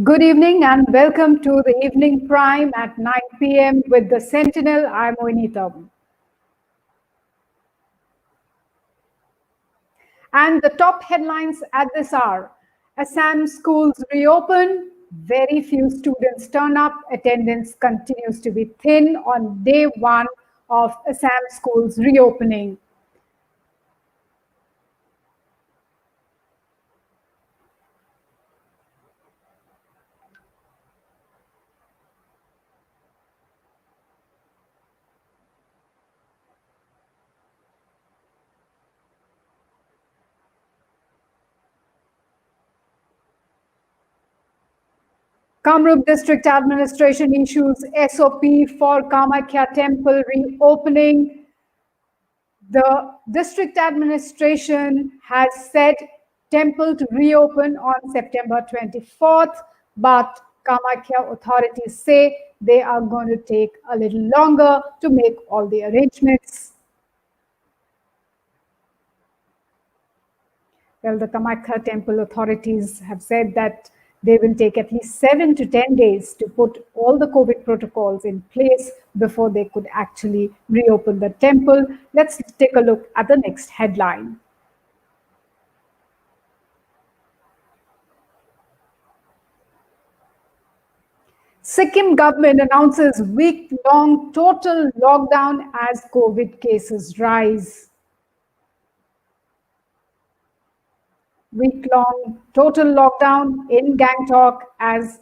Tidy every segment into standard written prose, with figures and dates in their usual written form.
Good evening and welcome to the evening prime at 9 p.m. with the Sentinel. I'm Oinita. And the top headlines at this hour: Assam schools reopen, very few students turn up, attendance continues to be thin on day one of Assam schools reopening. Kamrup District Administration issues SOP for Kamakhya Temple reopening. The district administration has said temple to reopen on September 24th, but Kamakhya authorities say they are going to take a little longer to make all the arrangements. Well, the Kamakhya temple authorities have said that they will take at least 7 to 10 days to put all the COVID protocols in place before they could actually reopen the temple. Let's take a look at the next headline. Sikkim government announces week-long total lockdown as COVID cases rise. Week-long total lockdown in Gangtok as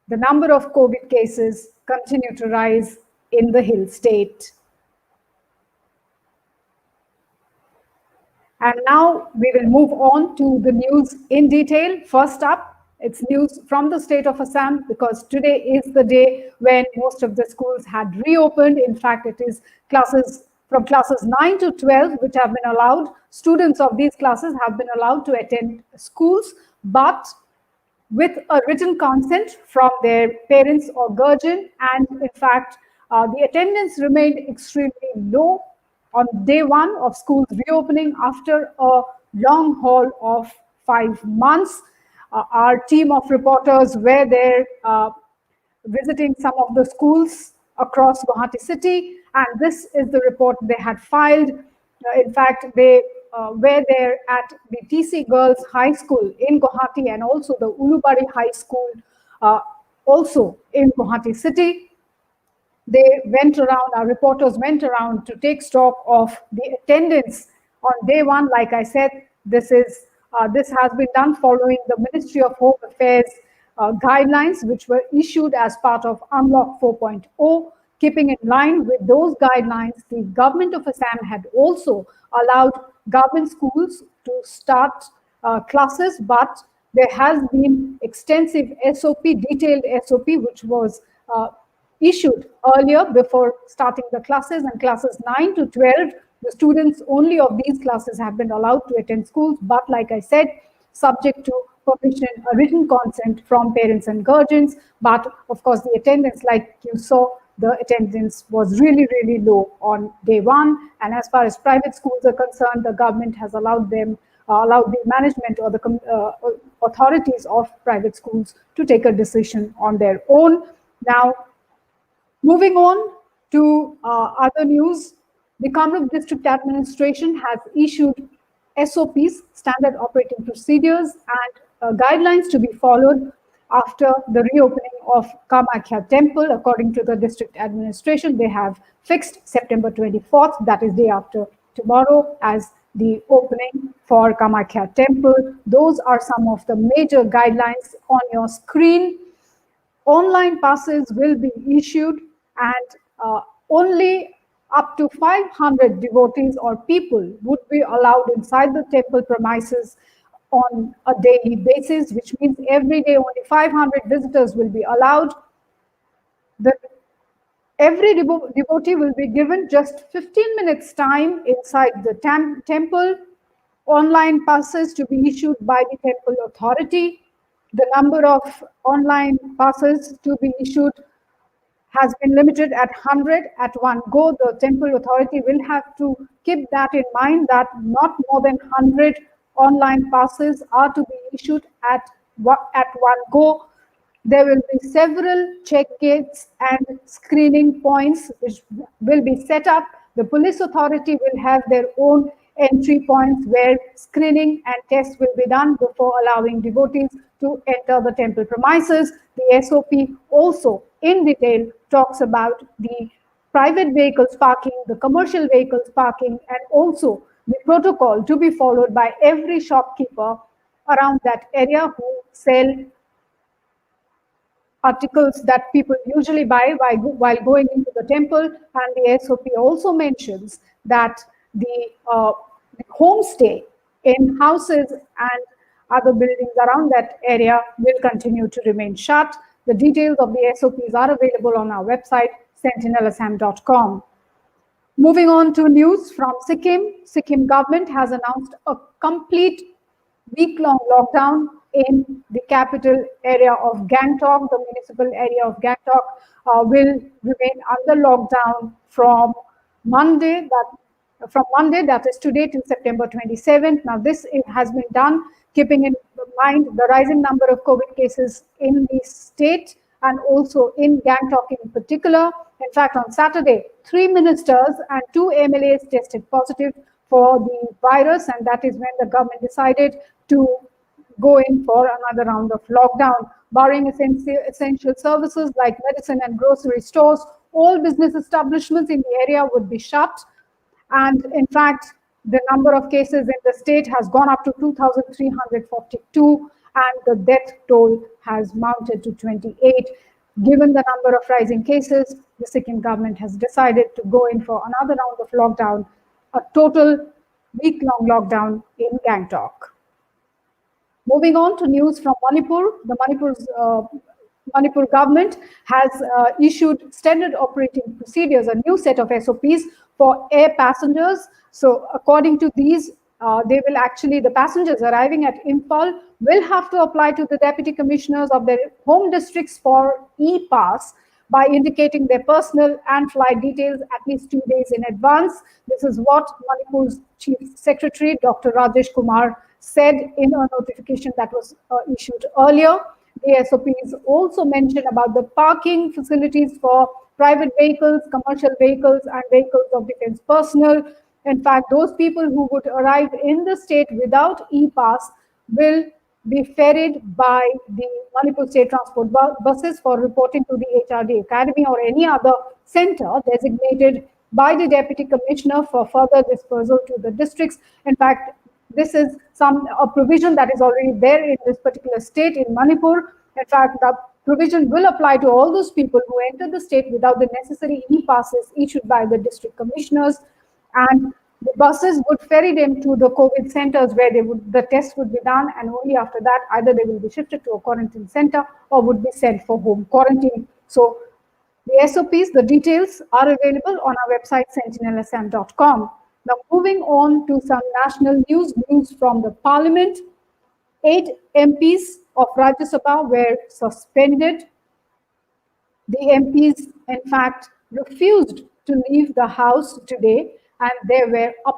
the number of COVID cases continue to rise in the hill state. And now we will move on to the news in detail. First up, it's news from the state of Assam, because today is the day when most of the schools had reopened. In fact, it is classes from classes 9 to 12 which have been allowed. Students of these classes have been allowed to attend schools, but with a written consent from their parents or guardian. And in fact, the attendance remained extremely low on day one of schools reopening after a long haul of 5 months. Our team of reporters were there visiting some of the schools across Guwahati city, and this is the report they had filed. In fact, they were there at the TC Girls High School in Guwahati and also the Ulubari High School also in Guwahati city. They went around, our reporters went around to take stock of the attendance on day one. Like I said, this has been done following the Ministry of Home Affairs guidelines, which were issued as part of Unlock 4.0. Keeping in line with those guidelines, the government of Assam had also allowed government schools to start classes, but there has been extensive SOP, detailed SOP, which was issued earlier before starting the classes. And classes 9 to 12, the students only of these classes have been allowed to attend schools, but like I said, subject to permission, a written consent from parents and guardians. But of course, the attendance, like you saw, the attendance was really, really low on day one. And as far as private schools are concerned, the government has allowed them, allowed the management or the authorities of private schools to take a decision on their own. Now, moving on to other news, the Kamrup District Administration has issued SOPs, standard operating procedures, and guidelines to be followed after the reopening of Kamakhya Temple. According to the district administration, they have fixed September 24th, that is day after tomorrow, as the opening for Kamakhya Temple. Those are some of the major guidelines on your screen. Online passes will be issued, and only up to 500 devotees or people would be allowed inside the temple premises on a daily basis, which means every day only 500 visitors will be allowed. Every devotee will be given just 15 minutes time inside the temple. Online passes to be issued by the temple authority. The number of online passes to be issued has been limited at 100 at one go. The temple authority will have to keep that in mind, that not more than 100 online passes are to be issued at one go. There will be several check gates and screening points which will be set up. The police authority will have their own entry points where screening and tests will be done before allowing devotees to enter the temple premises. The SOP also in detail talks about the private vehicles parking, the commercial vehicles parking, and also the protocol to be followed by every shopkeeper around that area who sell articles that people usually buy while going into the temple. And the SOP also mentions that the homestay in houses and other buildings around that area will continue to remain shut. The details of the SOPs are available on our website, sentinelassam.com. Moving on to news from Sikkim. Sikkim government has announced a complete week-long lockdown in the capital area of Gangtok. The municipal area of Gangtok will remain under lockdown from Monday, that is today, till September 27th. Now, this has been done keeping in mind the rising number of COVID cases in the state and also in Gangtok in particular. In fact, on Saturday, 3 ministers and 2 MLAs tested positive for the virus, and that is when the government decided to go in for another round of lockdown. Barring essential services like medicine and grocery stores, all business establishments in the area would be shut. And in fact, the number of cases in the state has gone up to 2,342, and the death toll has mounted to 28. Given the number of rising cases, the Sikkim government has decided to go in for another round of lockdown, a total week-long lockdown in Gangtok. Moving on to news from Manipur, Manipur government has issued standard operating procedures, a new set of SOPs for air passengers. So according to these, the passengers arriving at Imphal will have to apply to the deputy commissioners of their home districts for e-pass by indicating their personal and flight details at least 2 days in advance. This is what Manipur's Chief Secretary, Dr. Rajesh Kumar, said in a notification that was issued earlier. The SOPs also mention about the parking facilities for private vehicles, commercial vehicles, and vehicles of defense personnel. In fact, those people who would arrive in the state without e-pass will be ferried by the Manipur State Transport buses for reporting to the HRD Academy or any other center designated by the Deputy Commissioner for further dispersal to the districts. In fact, this is a provision that is already there in this particular state in Manipur. In fact, the provision will apply to all those people who enter the state without the necessary e-passes issued by the district commissioners, and the buses would ferry them to the COVID centers where the test would be done, and only after that either they will be shifted to a quarantine center or would be sent for home quarantine. So the SOPs, the details are available on our website, sentinelassam.com. Now, moving on to some national news from the parliament. 8 MPs of Rajya Sabha were suspended. The MPs, in fact, refused to leave the house today, and there were a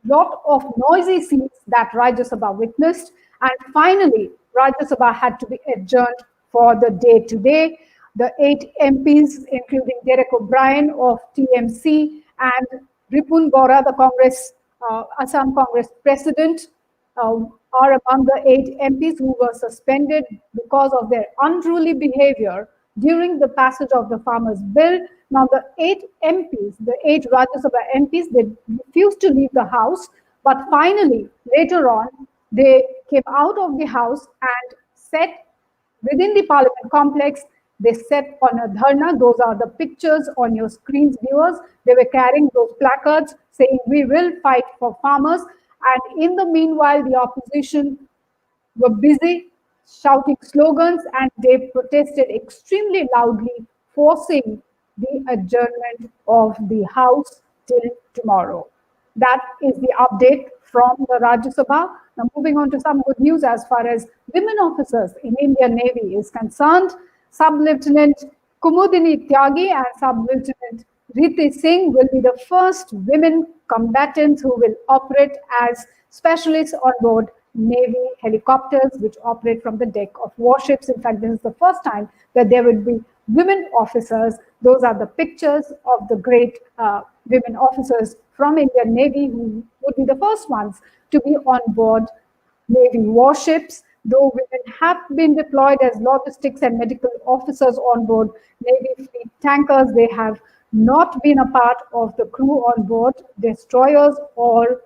lot of noisy scenes that Rajya Sabha witnessed. And finally, Rajya Sabha had to be adjourned for the day today. The 8 MPs, including Derek O'Brien of TMC and Ripun Bora, the Assam Congress president, are among the 8 MPs who were suspended because of their unruly behavior during the passage of the Farmers' Bill. Now, the 8 MPs, the 8 Rajya Sabha MPs, they refused to leave the house, but finally, later on, they came out of the house and sat within the parliament complex. They sat on a dharna. Those are the pictures on your screens, viewers. They were carrying those placards saying, "We will fight for farmers." And in the meanwhile, the opposition were busy shouting slogans, and they protested extremely loudly, forcing the adjournment of the House till tomorrow. That is the update from the Rajya Sabha. Now, moving on to some good news as far as women officers in Indian Navy is concerned. Sub-Lieutenant Kumudini Tyagi and Sub-Lieutenant Riti Singh will be the first women combatants who will operate as specialists on board Navy helicopters which operate from the deck of warships. In fact, this is the first time that there would be women officers. Those are the pictures of the great women officers from Indian Navy who would be the first ones to be on board Navy warships. Though women have been deployed as logistics and medical officers on board Navy fleet tankers, they have not been a part of the crew on board destroyers or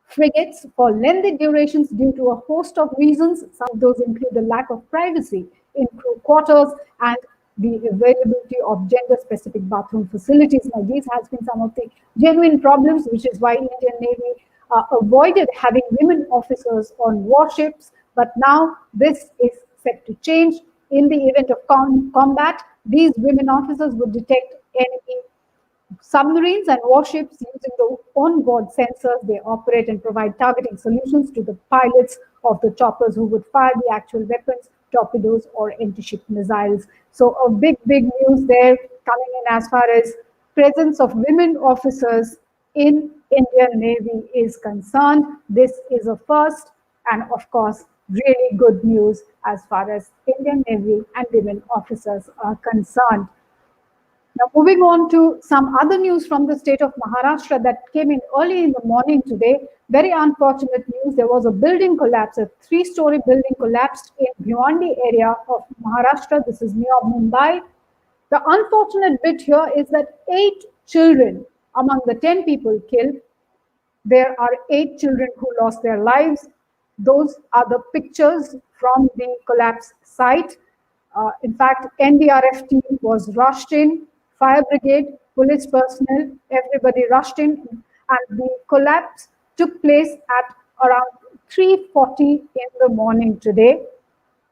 frigates for lengthy durations due to a host of reasons. Some of those include the lack of privacy in crew quarters and the availability of gender-specific bathroom facilities. Now, these has been some of the genuine problems, which is why Indian Navy avoided having women officers on warships. But now this is set to change. In the event of combat, these women officers would detect enemy submarines and warships using the onboard sensors. They operate and provide targeting solutions to the pilots of the choppers who would fire the actual weapons, torpedoes, or anti-ship missiles. So a big news there coming in as far as presence of women officers in Indian Navy is concerned. This is a first, and of course, really good news as far as Indian Navy and women officers are concerned. Now, moving on to some other news from the state of Maharashtra that came in early in the morning today. Very unfortunate news. There was a building collapse, a 3-story building collapsed in Bhiwandi area of Maharashtra. This is near Mumbai. The unfortunate bit here is that 8 children among the 10 people killed, there are 8 children who lost their lives. Those are the pictures from the collapse site. In fact, NDRF team was rushed in, fire brigade, police personnel, everybody rushed in, and the collapse took place at around 3:40 in the morning today.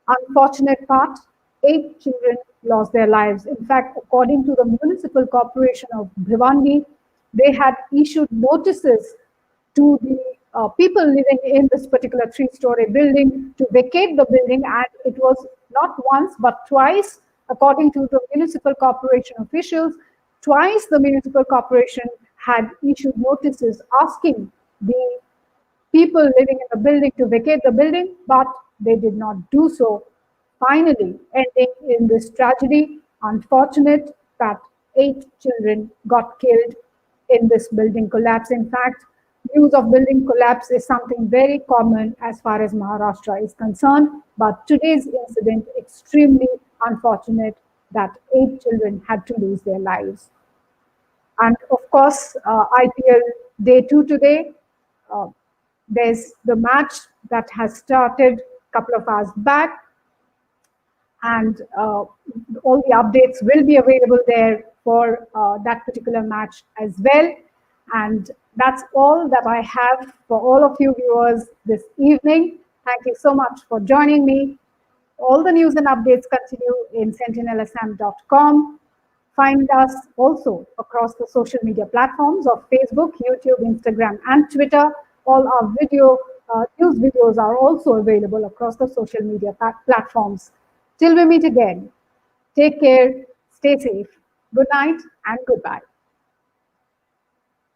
Unfortunate part, 8 children lost their lives. In fact, according to the Municipal Corporation of Bhiwandi, they had issued notices to the people living in this particular 3-story building to vacate the building, and it was not once but twice, according to the municipal corporation officials. Twice the municipal corporation had issued notices asking the people living in the building to vacate the building, but they did not do so. Finally, ending in this tragedy. Unfortunate that 8 children got killed in this building collapse. In fact, news of building collapse is something very common as far as Maharashtra is concerned, but today's incident extremely unfortunate that 8 children had to lose their lives. And of course, IPL Day 2 today. There's the match that has started a couple of hours back, and all the updates will be available there for that particular match as well. And that's all that I have for all of you viewers this evening. Thank you so much for joining me. All the news and updates continue in sentinelassam.com. Find us also across the social media platforms of Facebook, YouTube, Instagram, and Twitter. All our news videos are also available across the social media platforms. Till we meet again, take care, stay safe, good night, and goodbye.